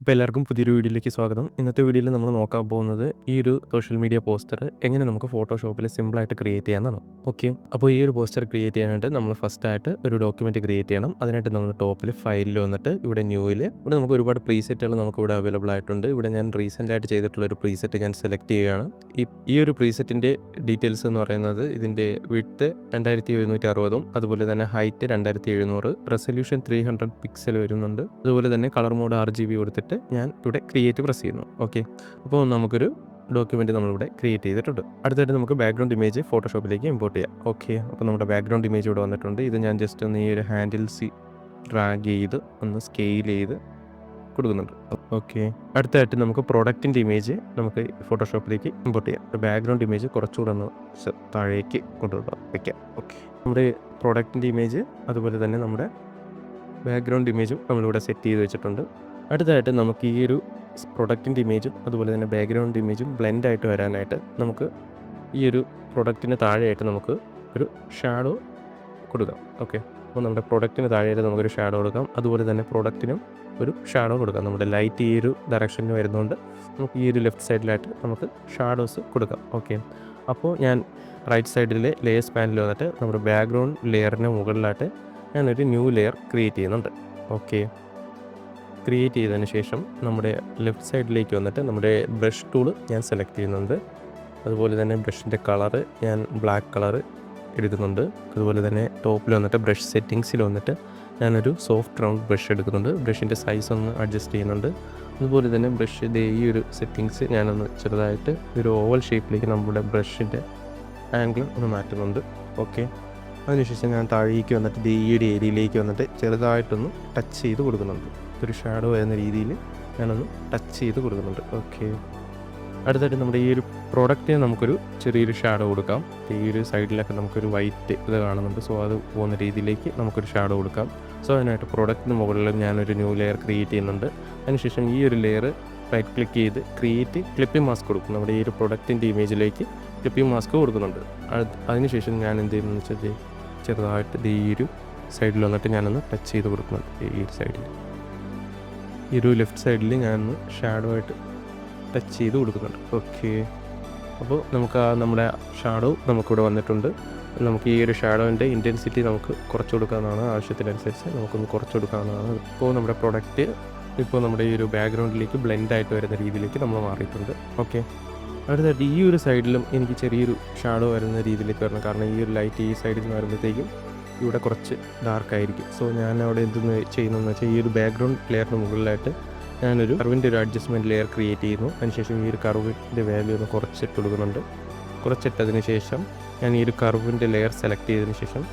അപ്പോൾ എല്ലാവർക്കും പുതിയൊരു വീഡിയോയിലേക്ക് സ്വാഗതം. ഇന്നത്തെ വീഡിയോയിൽ നമ്മൾ നോക്കാൻ പോകുന്നത് ഈ ഒരു സോഷ്യൽ മീഡിയ പോസ്റ്റർ എങ്ങനെ നമുക്ക് ഫോട്ടോഷോപ്പിൽ സിമ്പിളായിട്ട് ക്രിയേറ്റ് ചെയ്യാമെന്നാണ്. ഓക്കെ, അപ്പോൾ ഈ ഒരു പോസ്റ്റർ ക്രിയേറ്റ് ചെയ്യാനായിട്ട് നമ്മൾ ഫസ്റ്റായിട്ട് ഒരു ഡോക്യുമെൻറ്റ് ക്രിയേറ്റ് ചെയ്യണം. അതിനായിട്ട് നമ്മൾ ടോപ്പിൽ ഫയലിൽ വന്നിട്ട് ഇവിടെ ന്യൂവിൽ ഇവിടെ നമുക്ക് ഒരുപാട് പ്രീസെറ്റുകൾ നമുക്കിവിടെ അവൈലബിൾ ആയിട്ടുണ്ട്. ഇവിടെ ഞാൻ റീസെൻ്റായിട്ട് ചെയ്തിട്ടുള്ള ഒരു പ്രീസെറ്റ് ഞാൻ സെലക്ട് ചെയ്യുകയാണ്. ഈ ഒരു പ്രീസെറ്റിൻ്റെ ഡീറ്റെയിൽസ് എന്ന് പറയുന്നത് ഇതിൻ്റെ വിഡ്ത്ത് 2760 അതുപോലെ തന്നെ ഹൈറ്റ് 2700, റെസൊല്യൂഷൻ 300 പിക്സൽ വരുന്നുണ്ട്. അതുപോലെ തന്നെ കളർ മോഡ് RGB കൊടുത്തിട്ട് ഞാൻ ഇവിടെ ക്രിയേറ്റ് പ്രസ് ചെയ്യുന്നു. ഓക്കെ, അപ്പോൾ നമുക്കൊരു ഡോക്യുമെൻറ്റ് നമ്മളിവിടെ ക്രിയേറ്റ് ചെയ്തിട്ടുണ്ട്. അടുത്തായിട്ട് നമുക്ക് ബാക്ക്ഗ്രൗണ്ട് ഇമേജ് ഫോട്ടോഷോപ്പിലേക്ക് ഇമ്പോർട്ട് ചെയ്യാം. ഓക്കെ, അപ്പോൾ നമ്മുടെ ബാക്ക്ഗ്രൗണ്ട് ഇമേജ് ഇവിടെ വന്നിട്ടുണ്ട്. ഇത് ഞാൻ ജസ്റ്റ് ഒന്ന് ഈ ഒരു ഹാൻഡിൽസ് ഡ്രാഗ് ചെയ്ത് ഒന്ന് സ്കെയിൽ ചെയ്ത് കൊടുക്കുന്നുണ്ട്. ഓക്കെ, അടുത്തായിട്ട് നമുക്ക് പ്രൊഡക്റ്റിൻ്റെ ഇമേജ് നമുക്ക് ഫോട്ടോഷോപ്പിലേക്ക് ഇമ്പോർട്ട് ചെയ്യാം. ബാക്ക്ഗ്രൗണ്ട് ഇമേജ് കുറച്ചുകൂടെ ഒന്ന് താഴേക്ക് വയ്ക്കാം. ഓക്കെ, നമ്മുടെ പ്രൊഡക്റ്റിൻ്റെ ഇമേജ് അതുപോലെ തന്നെ നമ്മുടെ ബാക്ക്ഗ്രൗണ്ട് ഇമേജും നമ്മളിവിടെ സെറ്റ് ചെയ്ത് വെച്ചിട്ടുണ്ട്. അടുത്തതായിട്ട് നമുക്ക് ഈ ഒരു പ്രൊഡക്റ്റിൻ്റെ ഇമേജും അതുപോലെ തന്നെ ബാക്ക്ഗ്രൗണ്ട് ഇമേജും ബ്ലെൻഡായിട്ട് വരാനായിട്ട് നമുക്ക് ഈ ഒരു പ്രൊഡക്റ്റിന് താഴെയായിട്ട് നമുക്ക് ഒരു ഷാഡോ കൊടുക്കാം. ഓക്കെ, അപ്പോൾ നമ്മുടെ പ്രൊഡക്റ്റിന് താഴെയായിട്ട് നമുക്കൊരു ഷാഡോ കൊടുക്കാം. അതുപോലെ തന്നെ പ്രൊഡക്റ്റിനും ഒരു ഷാഡോ കൊടുക്കാം. നമ്മുടെ ലൈറ്റ് ഈ ഒരു ഡയറക്ഷനിൽ വരുന്നതുകൊണ്ട് നമുക്ക് ഈ ഒരു ലെഫ്റ്റ് സൈഡിലായിട്ട് നമുക്ക് ഷാഡോസ് കൊടുക്കാം. ഓക്കെ, അപ്പോൾ ഞാൻ റൈറ്റ് സൈഡിലെ ലെയേഴ്സ് പാനലിൽ വന്നിട്ട് നമ്മുടെ ബാക്ക്ഗ്രൗണ്ട് ലെയറിന് മുകളിലായിട്ട് ഞാനൊരു ന്യൂ ലെയർ ക്രിയേറ്റ് ചെയ്യുന്നുണ്ട്. ഓക്കെ, ക്രിയേറ്റ് ചെയ്തതിന് ശേഷം നമ്മുടെ ലെഫ്റ്റ് സൈഡിലേക്ക് വന്നിട്ട് നമ്മുടെ ബ്രഷ് ടൂള് ഞാൻ സെലക്ട് ചെയ്യുന്നുണ്ട്. അതുപോലെ തന്നെ ബ്രഷിൻ്റെ കളറ് ഞാൻ ബ്ലാക്ക് കളറ് എടുക്കുന്നുണ്ട്. അതുപോലെ തന്നെ ടോപ്പിൽ വന്നിട്ട് ബ്രഷ് സെറ്റിങ്സിൽ വന്നിട്ട് ഞാനൊരു സോഫ്റ്റ് റൗണ്ട് ബ്രഷ് എടുക്കുന്നുണ്ട്. ബ്രഷിൻ്റെ സൈസ് ഒന്ന് അഡ്ജസ്റ്റ് ചെയ്യുന്നുണ്ട്. അതുപോലെ തന്നെ ബ്രഷിൻ്റെ ഈ ഒരു സെറ്റിങ്സ് ഞാനൊന്ന് ചെറുതായിട്ട് ഒരു ഓവൽ ഷേപ്പിലേക്ക് നമ്മുടെ ബ്രഷിൻ്റെ ആംഗിൾ ഒന്ന് മാറ്റുന്നുണ്ട്. ഓക്കെ, അതിനുശേഷം ഞാൻ താഴേക്ക് വന്നിട്ട് ഈ ഒരു ഏരിയയിലേക്ക് വന്നിട്ട് ചെറുതായിട്ടൊന്ന് ടച്ച് ചെയ്ത് കൊടുക്കുന്നുണ്ട്. ഒരു ഷാഡോ വരുന്ന രീതിയിൽ ഞാനൊന്ന് ടച്ച് ചെയ്ത് കൊടുക്കുന്നുണ്ട്. ഓക്കെ, അടുത്തായിട്ട് നമ്മുടെ ഈ ഒരു പ്രോഡക്റ്റിന് നമുക്കൊരു ചെറിയൊരു ഷാഡോ കൊടുക്കാം. ഈ ഒരു സൈഡിലൊക്കെ നമുക്കൊരു വൈറ്റ് ഇത് കാണുന്നുണ്ട്. സോ അത് പോകുന്ന രീതിയിലേക്ക് നമുക്കൊരു ഷാഡോ കൊടുക്കാം. സോ അതിനായിട്ട് പ്രോഡക്റ്റിന് മുകളിൽ ഞാനൊരു ന്യൂ ലെയർ ക്രിയേറ്റ് ചെയ്യുന്നുണ്ട്. അതിനുശേഷം ഈ ഒരു ലെയർ റൈറ്റ് ക്ലിക്ക് ചെയ്ത് ക്രിയേറ്റ് ക്ലിപ്പിംഗ് മാസ്ക് കൊടുക്കും. നമ്മുടെ ഈ ഒരു പ്രൊഡക്റ്റിൻ്റെ ഇമേജിലേക്ക് ക്ലിപ്പിംഗ് മാസ്ക് കൊടുക്കുന്നുണ്ട്. അതിനുശേഷം ഞാൻ എന്ത് ചെയ്യുന്നതെന്ന് വെച്ചാൽ ചെറുതായിട്ട് ഈ ഒരു സൈഡിൽ വന്നിട്ട് ഞാനൊന്ന് ടച്ച് ചെയ്ത് കൊടുക്കുന്നുണ്ട്. ഈ ഒരു സൈഡിൽ ഈ ഒരു ലെഫ്റ്റ് സൈഡിൽ ഞാനൊന്ന് ഷാഡോ ആയിട്ട് ടച്ച് ചെയ്ത് കൊടുക്കുന്നുണ്ട്. ഓക്കെ, അപ്പോൾ നമുക്ക് നമ്മുടെ ഷാഡോ നമുക്കിവിടെ വന്നിട്ടുണ്ട്. നമുക്ക് ഈ ഒരു ഷാഡോൻ്റെ ഇൻറ്റൻസിറ്റി നമുക്ക് കുറച്ച് കൊടുക്കാവുന്നതാണ്. ആവശ്യത്തിനനുസരിച്ച് നമുക്കൊന്ന് കുറച്ച് കൊടുക്കാവുന്നതാണ്. ഇപ്പോൾ നമ്മുടെ പ്രൊഡക്റ്റ് ഇപ്പോൾ നമ്മുടെ ഈ ഒരു ബാക്ക്ഗ്രൗണ്ടിലേക്ക് ബ്ലെൻഡായിട്ട് വരുന്ന രീതിയിലേക്ക് നമ്മൾ മാറിയിട്ടുണ്ട്. ഓക്കെ, അടുത്തായിട്ട് ഈ ഒരു സൈഡിലും എനിക്ക് ചെറിയൊരു ഷാഡോ വരുന്ന രീതിയിലേക്ക് വരണം. കാരണം ഈ ഒരു ലൈറ്റ് ഈ സൈഡിൽ നിന്ന് വരുമ്പോഴത്തേക്കും ഇവിടെ കുറച്ച് ഡാർക്കായിരിക്കും. സോ ഞാൻ അവിടെ എന്തെന്ന് ചെയ്യുന്നതെന്ന് വെച്ചാൽ ഈ ഒരു ബാക്ക്ഗ്രൗണ്ട് ലെയറിന് മുകളിലായിട്ട് ഞാനൊരു കർവിൻ്റെ ഒരു അഡ്ജസ്റ്റ്മെൻറ്റ് ലെയർ ക്രിയേറ്റ് ചെയ്യുന്നു. അതിനുശേഷം ഈ ഒരു കർവിൻ്റെ വാല്യൂ ഒന്ന് കുറച്ചിട്ട് കൊടുക്കുന്നുണ്ട്. കുറച്ചിട്ടതിന് ശേഷം ഞാൻ ഈ ഒരു കർവിൻ്റെ ലെയർ സെലക്ട് ചെയ്തതിന് ശേഷം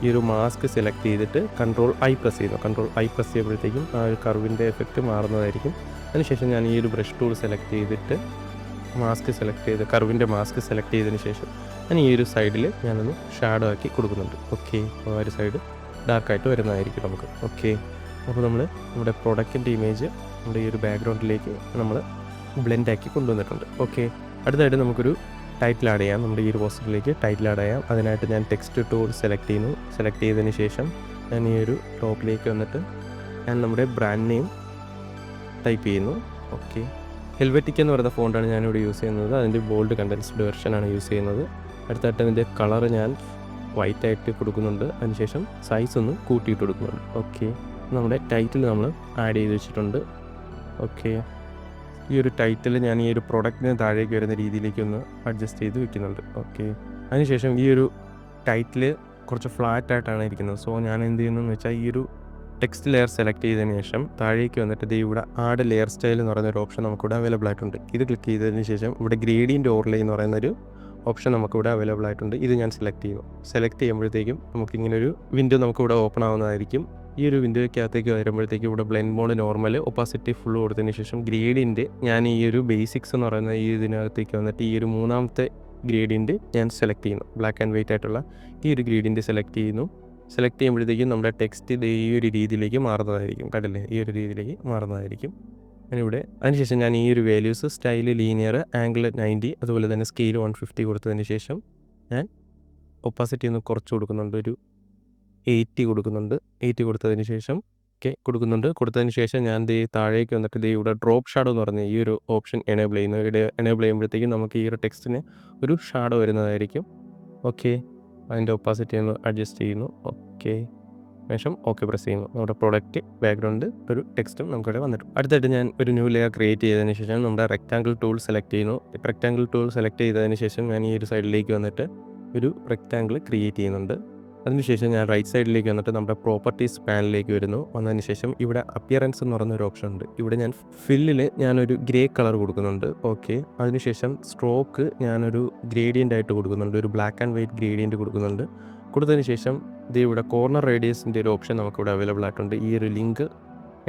ഈ ഒരു മാസ്ക് സെലക്ട് ചെയ്തിട്ട് Ctrl+I പ്രസ് ചെയ്യുന്നു. Ctrl+I പ്രസ് ചെയ്യുമ്പോഴത്തേക്കും ആ ഒരു കർവിൻ്റെ എഫക്റ്റ് മാറുന്നതായിരിക്കും. അതിനുശേഷം ഞാൻ ഈ ഒരു ബ്രഷ് ടൂൾ സെലക്ട് ചെയ്തിട്ട് കർവിൻ്റെ മാസ്ക് സെലക്ട് ചെയ്തതിന് ശേഷം ഞാൻ ഈ ഒരു സൈഡിൽ ഞാനൊന്ന് ഷാഡോ ആക്കി കൊടുക്കുന്നുണ്ട്. ഓക്കെ, അപ്പോൾ ആ ഒരു സൈഡ് ഡാർക്കായിട്ട് വരുന്നതായിരിക്കും നമുക്ക്. ഓക്കെ, അപ്പോൾ നമ്മുടെ പ്രൊഡക്റ്റിൻ്റെ ഇമേജ് നമ്മുടെ ഈ ഒരു ബാക്ക്ഗ്രൗണ്ടിലേക്ക് നമ്മൾ ബ്ലെൻഡാക്കി കൊണ്ടുവന്നിട്ടുണ്ട്. ഓക്കെ, അടുത്തായിട്ട് നമുക്കൊരു ടൈറ്റിൽ ആഡ് ചെയ്യാം. നമ്മുടെ ഈ ഒരു പോസ്റ്ററിലേക്ക് ടൈറ്റിൽ ആഡ് ചെയ്യാം. അതിനായിട്ട് ഞാൻ ടെക്സ്റ്റ് ടൂൾ സെലക്ട് ചെയ്യുന്നു. സെലക്ട് ചെയ്തതിന് ശേഷം ഞാൻ ഈ ഒരു ടോപ്പിലേക്ക് വന്നിട്ട് ഞാൻ നമ്മുടെ ബ്രാൻഡ് നെയിം ടൈപ്പ് ചെയ്യുന്നു. ഓക്കെ, ഹെൽവെറ്റിക് എന്ന് പറയുന്ന ഫോണ്ടാണ് ഞാനിവിടെ യൂസ് ചെയ്യുന്നത്. അതിൻ്റെ ബോൾഡ് കണ്ടൻസ്ഡ് വെർഷനാണ് യൂസ് ചെയ്യുന്നത്. അടുത്തായിട്ട് അതിൻ്റെ കളർ ഞാൻ വൈറ്റ് ആയിട്ട് കൊടുക്കുന്നുണ്ട്. അതിനുശേഷം സൈസ് ഒന്ന് കൂട്ടിയിട്ട് കൊടുക്കുന്നുണ്ട്. ഓക്കെ, നമ്മുടെ ടൈറ്റിൽ നമ്മൾ ആഡ് ചെയ്ത് വെച്ചിട്ടുണ്ട്. ഓക്കെ, ഈ ഒരു ടൈറ്റിൽ ഞാൻ ഈ ഒരു പ്രൊഡക്റ്റിന് താഴേക്ക് വരുന്ന രീതിയിലേക്ക് ഒന്ന് അഡ്ജസ്റ്റ് ചെയ്ത് വെക്കുന്നുണ്ട്. ഓക്കെ, അതിനുശേഷം ഈ ഒരു ടൈറ്റിൽ കുറച്ച് ഫ്ലാറ്റ് ആയിട്ടാണ് ഇരിക്കുന്നത്. സോ ഞാൻ എന്ത് ചെയ്യുന്നതെന്ന് വെച്ചാൽ ഈ ഒരു ടെക്സ്റ്റ് ലെയർ സെലക്ട് ചെയ്തതിന് ശേഷം താഴേക്ക് വന്നിട്ട് ഇവിടെ ആഡ് ലെയർ സ്റ്റൈൽ എന്ന് പറയുന്ന ഒരു ഓപ്ഷൻ നമുക്കിവിടെ അവൈലബിൾ ആയിട്ടുണ്ട്. ഇത് ക്ലിക്ക് ചെയ്തതിന് ശേഷം ഇവിടെ ഗ്രേഡിയൻ്റ് ഓവർലേ എന്ന് പറയുന്നൊരു ഓപ്ഷൻ നമുക്കിവിടെ അവൈലബിൾ ആയിട്ടുണ്ട്. ഇത് ഞാൻ സെലക്ട് ചെയ്യുന്നു. സെലക്ട് ചെയ്യുമ്പോഴത്തേക്കും നമുക്കിങ്ങനൊരു വിൻഡോ നമുക്കിവിടെ ഓപ്പൺ ആവുന്നതായിരിക്കും. ഈ ഒരു വിൻഡോയ്ക്കകത്തേക്ക് വരുമ്പോഴത്തേക്കും ഇവിടെ blend mode normal opacity full കൊടുത്തതിന് ശേഷം ഗ്രേഡിയൻ്റ് ഞാൻ ഈ ഒരു ബേസിക്സ് എന്ന് പറയുന്ന ഈ ഇതിനകത്തേക്ക് വന്നിട്ട് ഈ ഒരു മൂന്നാമത്തെ ഗ്രേഡിയൻ്റ് ഞാൻ സെലക്ട് ചെയ്യുന്നു. ബ്ലാക്ക് ആൻഡ് വൈറ്റ് ആയിട്ടുള്ള ഈ ഒരു ഗ്രേഡിയൻ്റ് സെലക്ട് ചെയ്യുന്നു. സെലക്ട് ചെയ്യുമ്പോഴത്തേക്കും നമ്മുടെ ടെക്സ്റ്റ് ഈ ഒരു രീതിയിലേക്ക് മാറുന്നതായിരിക്കും. കണ്ടില്ലേ, ഈ ഒരു രീതിയിലേക്ക് മാറുന്നതായിരിക്കും. ഞാനിവിടെ അതിനുശേഷം ഞാൻ ഈ ഒരു വാല്യൂസ് സ്റ്റൈൽ ലീനിയർ ആംഗിൾ 90 അതുപോലെ തന്നെ സ്കെയിൽ 150 കൊടുത്തതിന് ശേഷം ഞാൻ ഒപ്പാസിറ്റി ഒന്ന് കുറച്ച് കൊടുക്കുന്നുണ്ട്. ഒരു 80 കൊടുക്കുന്നുണ്ട്. 80 കൊടുത്തതിന് ശേഷം ഓക്കെ കൊടുക്കുന്നുണ്ട്. കൊടുത്തതിന് ശേഷം ഞാൻ ദേ താഴേക്ക് വന്നിട്ട് ദേ ഇവിടെ ഡ്രോപ്പ് ഷാഡോ എന്ന് പറഞ്ഞ ഈ ഒരു ഓപ്ഷൻ എനേബിൾ ചെയ്യുന്നു. എനേബിൾ ചെയ്യുമ്പോഴത്തേക്കും നമുക്ക് ഈ ഒരു ടെക്സ്റ്റിന് ഒരു ഷാഡോ വരുന്നതായിരിക്കും. ഓക്കെ, അതിൻ്റെ ഒപ്പാസിറ്റി ഒന്ന് അഡ്ജസ്റ്റ് ചെയ്യുന്നു. ഓക്കെ, ശേഷം ഓക്കെ പ്രസ് ചെയ്യുന്നു. നമ്മുടെ പ്രൊഡക്റ്റ് ബാക്ക്ഗ്രൗണ്ട് ഒരു ടെക്സ്റ്റും നമുക്കിവിടെ വന്നിട്ടുണ്ട്. അടുത്തായിട്ട് ഞാൻ ഒരു ന്യൂ ലെയർ ക്രിയേറ്റ് ചെയ്തതിന് ശേഷം നമ്മുടെ റെക്റ്റാങ്കിൾ ടൂൾ സെലക്ട് ചെയ്യുന്നു. റെക്റ്റാങ്കിൾ ടൂൾ സെലക്ട് ചെയ്തതിന് ശേഷം ഞാൻ ഈ ഒരു സൈഡിലേക്ക് വന്നിട്ട് ഒരു റെക്റ്റാങ്കിൾ ക്രിയേറ്റ് ചെയ്യുന്നുണ്ട്. അതിനുശേഷം ഞാൻ റൈറ്റ് സൈഡിലേക്ക് വന്നിട്ട് നമ്മുടെ പ്രോപ്പർട്ടീസ് പാനലിലേക്ക് വരുന്നു. വന്നതിന് ശേഷം ഇവിടെ അപ്പിയറൻസ് എന്ന് പറയുന്നൊരു ഓപ്ഷൻ ഉണ്ട്. ഇവിടെ ഞാൻ ഫില്ലിൽ ഞാനൊരു ഗ്രേ കളർ കൊടുക്കുന്നുണ്ട്. ഓക്കെ, അതിനുശേഷം സ്ട്രോക്ക് ഞാനൊരു ഗ്രേഡിയൻ്റ് ആയിട്ട് കൊടുക്കുന്നുണ്ട്. ഒരു ബ്ലാക്ക് ആൻഡ് വൈറ്റ് ഗ്രേഡിയൻറ്റ് കൊടുക്കുന്നുണ്ട്. കൊടുത്തതിന് ശേഷം ഇത് ഇവിടെ കോർണർ റേഡിയസിൻ്റെ ഒരു ഓപ്ഷൻ നമുക്കിവിടെ അവൈലബിൾ ആയിട്ടുണ്ട്. ഈ ഒരു ലിങ്ക്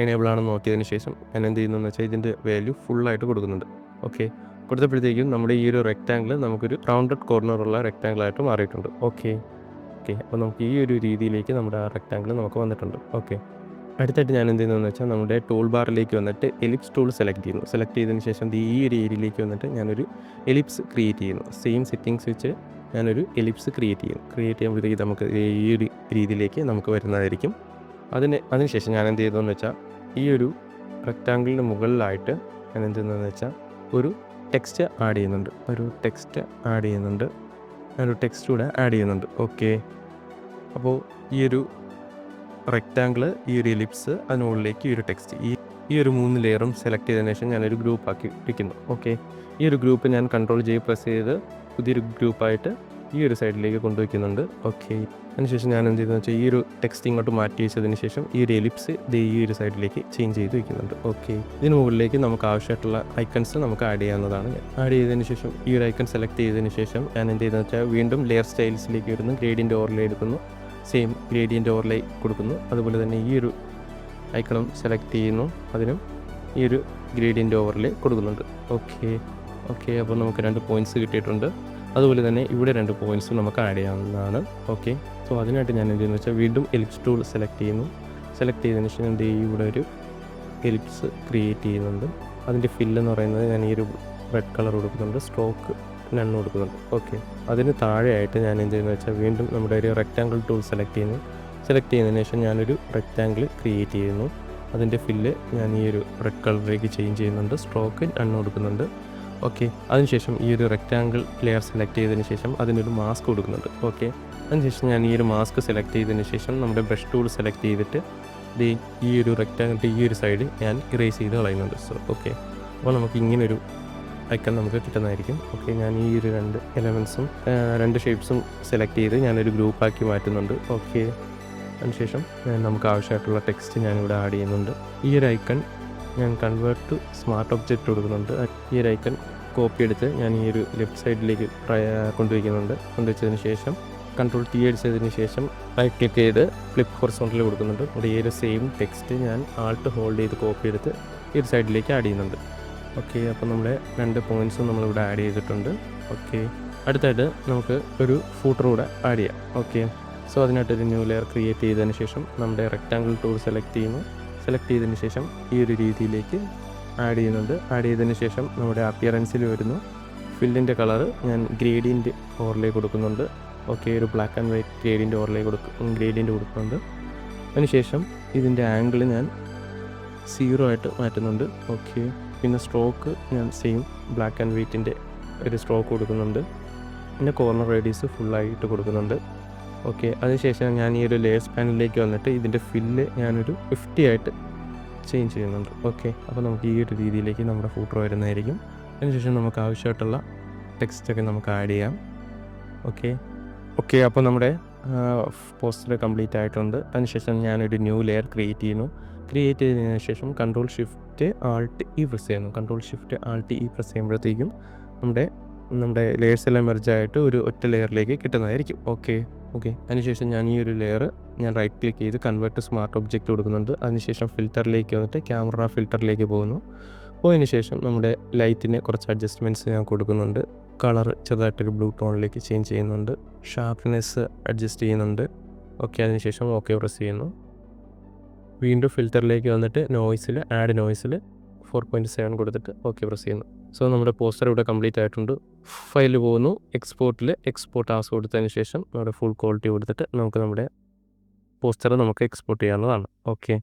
എനേബിൾ ആണെന്ന് നോക്കിയതിന് ശേഷം ഞാൻ എന്ത് ചെയ്യുന്നതെന്ന് വെച്ചാൽ ഇതിൻ്റെ വാല്യൂ ഫുള്ളായിട്ട് കൊടുക്കുന്നുണ്ട്. ഓക്കെ, കൊടുത്തപ്പോഴത്തേക്കും നമ്മുടെ ഈ ഒരു റെക്റ്റാങ്കിൾ നമുക്കൊരു റൗണ്ടഡ് കോർണറുള്ള റെക്റ്റാങ്കിളായിട്ട് മാറിയിട്ടുണ്ട്. ഓക്കെ, അപ്പോൾ നമുക്ക് ഈ ഒരു രീതിയിലേക്ക് നമ്മുടെ ആ റെക്റ്റാങ്കിൾ നമുക്ക് വന്നിട്ടുണ്ട്. ഓക്കെ, അടുത്തായിട്ട് ഞാൻ എന്ത് ചെയ്യുന്നതെന്ന് വെച്ചാൽ നമ്മുടെ ടൂൾ ബാറിലേക്ക് വന്നിട്ട് എലിപ്സ് ടൂൾ സെലക്ട് ചെയ്യുന്നു. സെലക്ട് ചെയ്തതിന് ശേഷം ഈ ഒരു ഏരിയയിലേക്ക് വന്നിട്ട് ഞാനൊരു എലിപ്സ് ക്രിയേറ്റ് ചെയ്യുന്നു. സെയിം സെറ്റിങ്സ് വെച്ച് ഞാനൊരു എലിപ്സ് ക്രിയേറ്റ് ചെയ്യുമ്പോഴത്തേക്ക് നമുക്ക് ഈ ഒരു രീതിയിലേക്ക് നമുക്ക് വരുന്നതായിരിക്കും. അതിനുശേഷം ഞാൻ എന്ത് ചെയ്തതെന്ന് വെച്ചാൽ ഈ ഒരു റെക്റ്റാങ്കിളിന് മുകളിലായിട്ട് ഞാൻ എന്ത് ചെയ്യുന്നതെന്ന് വെച്ചാൽ ഒരു ടെക്സ്റ്റ് ആഡ് ചെയ്യുന്നുണ്ട്. ഞാനൊരു ടെക്സ്റ്റ് കൂടെ ആഡ് ചെയ്യുന്നുണ്ട്. ഓക്കെ, അപ്പോൾ ഈ ഒരു റെക്റ്റാങ്കിൾ, ഈ ഒരു എലിപ്സ്, അതിനുള്ളിലേക്ക് ഈ ഒരു ടെക്സ്റ്റ്, ഈ ഒരു 3 ലെയറും സെലക്ട് ചെയ്തതിന് ശേഷം ഞാനൊരു ഗ്രൂപ്പാക്കി ഇരിക്കുന്നു. ഓക്കെ, ഈ ഒരു ഗ്രൂപ്പ് ഞാൻ കൺട്രോൾ പ്രസ് ചെയ്ത് പുതിയൊരു ഗ്രൂപ്പായിട്ട് ഈ ഒരു സൈഡിലേക്ക് കൊണ്ടുവയ്ക്കുന്നുണ്ട്. ഓക്കെ, അതിനുശേഷം ഞാൻ എന്ത് ചെയ്തെന്ന് വെച്ചാൽ ഈ ഒരു ടെക്സ്റ്റ് ഇങ്ങോട്ട് മാറ്റി വെച്ചതിന് ശേഷം ഈ ഒരു എലിപ്സ് ഈ ഒരു സൈഡിലേക്ക് ചേഞ്ച് ചെയ്ത് വയ്ക്കുന്നുണ്ട്. ഓക്കെ, ഇതിന് മുകളിലേക്ക് നമുക്ക് ആവശ്യമായിട്ടുള്ള ഐക്കൺസ് നമുക്ക് ആഡ് ചെയ്യാവുന്നതാണ്. ആഡ് ചെയ്തതിന് ശേഷം ഈ ഒരു ഐക്കൺ സെലക്ട് ചെയ്തതിന് ശേഷം ഞാൻ എന്ത് ചെയ്തെന്ന് വെച്ചാൽ വീണ്ടും ലെയർ സ്റ്റൈൽസിലേക്ക് വരുന്നു. ഗ്രേഡിയൻ്റ് ഓവർലേ എടുക്കുന്നു. സെയിം ഗ്രേഡിയൻ്റ് ഓവർലേ കൊടുക്കുന്നു. അതുപോലെ തന്നെ ഈ ഒരു ഐക്കണും സെലക്ട് ചെയ്യുന്നു. അതിനും ഈ ഒരു ഗ്രേഡിയൻ്റ് ഓവർലേ കൊടുക്കുന്നുണ്ട്. ഓക്കെ, അപ്പോൾ നമുക്ക് 2 പോയിൻറ്റ്സ് കിട്ടിയിട്ടുണ്ട്. അതുപോലെ തന്നെ ഇവിടെ 2 പോയിൻറ്റ്സും നമുക്ക് ആഡ് ചെയ്യാവുന്നതാണ്. ഓക്കെ, സോ അതിനായിട്ട് ഞാൻ എന്ത് ചെയ്യുന്നത് വെച്ചാൽ വീണ്ടും എലിപ്സ് ടൂൾ സെലക്ട് ചെയ്യുന്നു. സെലക്ട് ചെയ്തതിന് ശേഷം എന്ത് ചെയ്യും, ഇവിടെ ഒരു എലിപ്സ് ക്രിയേറ്റ് ചെയ്യുന്നുണ്ട്. അതിൻ്റെ ഫില്ലെന്ന് പറയുന്നത് ഞാൻ ഈ ഒരു റെഡ് കളർ കൊടുക്കുന്നുണ്ട്. സ്ട്രോക്ക് നൺ കൊടുക്കുന്നുണ്ട്. ഓക്കെ, അതിന് താഴെയായിട്ട് ഞാൻ എന്ത് ചെയ്യുന്നത് വെച്ചാൽ വീണ്ടും നമ്മുടെ ഒരു റെക്റ്റാങ്കിൾ ടൂൾ സെലക്ട് ചെയ്യുന്നതിന് ശേഷം ഞാനൊരു റെക്റ്റാങ്കിൾ ക്രിയേറ്റ് ചെയ്യുന്നു. അതിൻ്റെ ഫില്ല് ഞാൻ ഈ ഒരു റെഡ് കളറിലേക്ക് ചേഞ്ച് ചെയ്യുന്നുണ്ട്. സ്ട്രോക്ക് നൺ കൊടുക്കുന്നുണ്ട്. ഓക്കെ, അതിനുശേഷം ഈ ഒരു റെക്റ്റാങ്കിൾ ലെയർ സെലക്ട് ചെയ്തതിന് ശേഷം അതിനൊരു മാസ്ക് കൊടുക്കുന്നുണ്ട്. ഓക്കെ, അതിനുശേഷം ഞാൻ ഈ ഒരു മാസ്ക് സെലക്ട് ചെയ്തതിന് ശേഷം നമ്മുടെ ബ്രഷ് ടൂൾ സെലക്ട് ചെയ്തിട്ട് ഈ ഒരു റെക്റ്റാങ്കിളിൻ്റെ ഈ ഒരു സൈഡ് ഞാൻ ഇറേസ് ചെയ്ത് കളയുന്നുണ്ട്. സോ ഓക്കെ, അപ്പോൾ നമുക്ക് ഇങ്ങനൊരു ഐക്കൺ നമുക്ക് കിട്ടുന്നതായിരിക്കും. ഓക്കെ, ഞാൻ ഈ ഒരു 2 എലമെൻസും 2 ഷേപ്സും സെലക്ട് ചെയ്ത് ഞാനൊരു ഗ്രൂപ്പാക്കി മാറ്റുന്നുണ്ട്. ഓക്കെ, അതിനുശേഷം നമുക്ക് ആവശ്യമായിട്ടുള്ള ടെക്സ്റ്റ് ഞാനിവിടെ ആഡ് ചെയ്യുന്നുണ്ട്. ഈ ഒരു ഐക്കൺ ഞാൻ കൺവേർട്ട് ടു സ്മാർട്ട് ഒബ്ജക്റ്റ് കൊടുക്കുന്നുണ്ട്. ഈ ഒരു ഐക്കൺ കോപ്പി എടുത്ത് ഞാൻ ഈ ഒരു ലെഫ്റ്റ് സൈഡിലേക്ക് കൊണ്ടുവച്ചതിന് ശേഷം കൺട്രോൾ T അടിച്ചതിന് ശേഷം റൈറ്റ് ക്ലിക്ക് ചെയ്ത് ഫ്ലിപ്പ് ഹൊറിസോണ്ടൽ കൊടുക്കുന്നുണ്ട്. ഇവിടെ ഈ ഒരു സെയിം ടെക്സ്റ്റ് ഞാൻ ആൾട്ട് ഹോൾഡ് ചെയ്ത് കോപ്പി എടുത്ത് ഈ ഒരു സൈഡിലേക്ക് ആഡ് ചെയ്യുന്നുണ്ട്. ഓക്കെ, അപ്പോൾ നമ്മുടെ 2 പോയിൻറ്റ്സും നമ്മളിവിടെ ആഡ് ചെയ്തിട്ടുണ്ട്. ഓക്കെ, അടുത്തായിട്ട് നമുക്ക് ഒരു ഫൂട്ടർ കൂടെ ആഡ് ചെയ്യാം. ഓക്കെ, സോ അതിനായിട്ടൊരു ന്യൂ ലെയർ ക്രിയേറ്റ് ചെയ്തതിന് ശേഷം നമ്മുടെ റെക്റ്റാങ്കിൾ ടൂൾ സെലക്ട് ചെയ്തതിന് ശേഷം ഈ ഒരു രീതിയിലേക്ക് ആഡ് ചെയ്യുന്നുണ്ട്. ആഡ് ചെയ്തതിന് ശേഷം നമ്മുടെ അപ്പിയറൻസിൽ വരുന്നു. ഫില്ലിൻ്റെ കളറ് ഞാൻ ഗ്രേഡിയൻ്റ് ഓവർലേ കൊടുക്കുന്നുണ്ട്. ഓക്കെ, ഒരു ബ്ലാക്ക് ആൻഡ് വൈറ്റ് ഗ്രേഡിയൻ്റ് കൊടുക്കുന്നുണ്ട്. അതിനുശേഷം ഇതിൻ്റെ ആംഗിൾ ഞാൻ 0 ആയിട്ട് മാറ്റുന്നുണ്ട്. ഓക്കെ, പിന്നെ സ്ട്രോക്ക് ഞാൻ സെയിം ബ്ലാക്ക് ആൻഡ് വൈറ്റിൻ്റെ ഒരു സ്ട്രോക്ക് കൊടുക്കുന്നുണ്ട്. പിന്നെ കോർണർ റേഡിയസ് ഫുള്ളായിട്ട് കൊടുക്കുന്നുണ്ട്. ഓക്കെ, അതിനുശേഷം ഞാൻ ഈ ഒരു ലെയേഴ്സ് പാനലിലേക്ക് വന്നിട്ട് ഇതിൻ്റെ ഫില്ല് ഞാനൊരു 50 ആയിട്ട് ചേഞ്ച് ചെയ്യുന്നുണ്ട്. ഓക്കെ, അപ്പോൾ നമുക്ക് ഈ ഒരു രീതിയിലേക്ക് നമ്മുടെ ഫൂട്ടർ വരുന്നതായിരിക്കും. അതിനുശേഷം നമുക്ക് ആവശ്യമായിട്ടുള്ള ടെക്സ്റ്റൊക്കെ നമുക്ക് ആഡ് ചെയ്യാം. ഓക്കെ, അപ്പോൾ നമ്മുടെ പോസ്റ്റർ കംപ്ലീറ്റ് ആയിട്ടുണ്ട്. അതിനുശേഷം ഞാനൊരു ന്യൂ ലെയർ ക്രിയേറ്റ് ചെയ്തതിന് ശേഷം control shift Alt E press ചെയ്യുമ്പോഴത്തേക്കും നമ്മുടെ ലെയേഴ്സ് എല്ലാം മെർജായിട്ട് ഒരു ഒറ്റ ലെയറിലേക്ക് കിട്ടുന്നതായിരിക്കും. ഓക്കെ, അതിനുശേഷം ഞാൻ ഈ ഒരു ലെയർ ഞാൻ റൈറ്റ് ക്ലിക്ക് ചെയ്ത് കൺവേർട്ട് ടു സ്മാർട്ട് ഒബ്ജക്റ്റ് കൊടുക്കുന്നുണ്ട്. അതിനുശേഷം ഫിൽറ്ററിലേക്ക് വന്നിട്ട് ക്യാമറ ഫിൽറ്ററിലേക്ക് പോയതിന് ശേഷം നമ്മുടെ ലൈറ്റിന് കുറച്ച് അഡ്ജസ്റ്റ്മെൻറ്റ്സ് ഞാൻ കൊടുക്കുന്നുണ്ട്. കളർ ചെറുതായിട്ടൊരു ബ്ലൂ ടോണിലേക്ക് ചേഞ്ച് ചെയ്യുന്നുണ്ട്. ഷാർപ്പ്നെസ് അഡ്ജസ്റ്റ് ചെയ്യുന്നുണ്ട്. ഓക്കെ, അതിനുശേഷം ഓക്കെ പ്രസ് ചെയ്യുന്നു. വീണ്ടും ഫിൽറ്ററിലേക്ക് വന്നിട്ട് ആഡ് നോയ്സിൽ 4.7 കൊടുത്തിട്ട് ഓക്കെ പ്രസ് ചെയ്യുന്നു. സോ നമ്മുടെ പോസ്റ്റർ ഇവിടെ കംപ്ലീറ്റ് ആയിട്ടുണ്ട്. ഫയൽ പോകുന്നു. എക്സ്പോർട്ട് ആസ് കൊടുത്തതിന് ശേഷം നമ്മുടെ ഫുൾ ക്വാളിറ്റി കൊടുത്തിട്ട് നമുക്ക് നമ്മുടെ പോസ്റ്റർ നമുക്ക് എക്സ്പോർട്ട് ചെയ്യാവുന്നതാണ്. ഓക്കെ.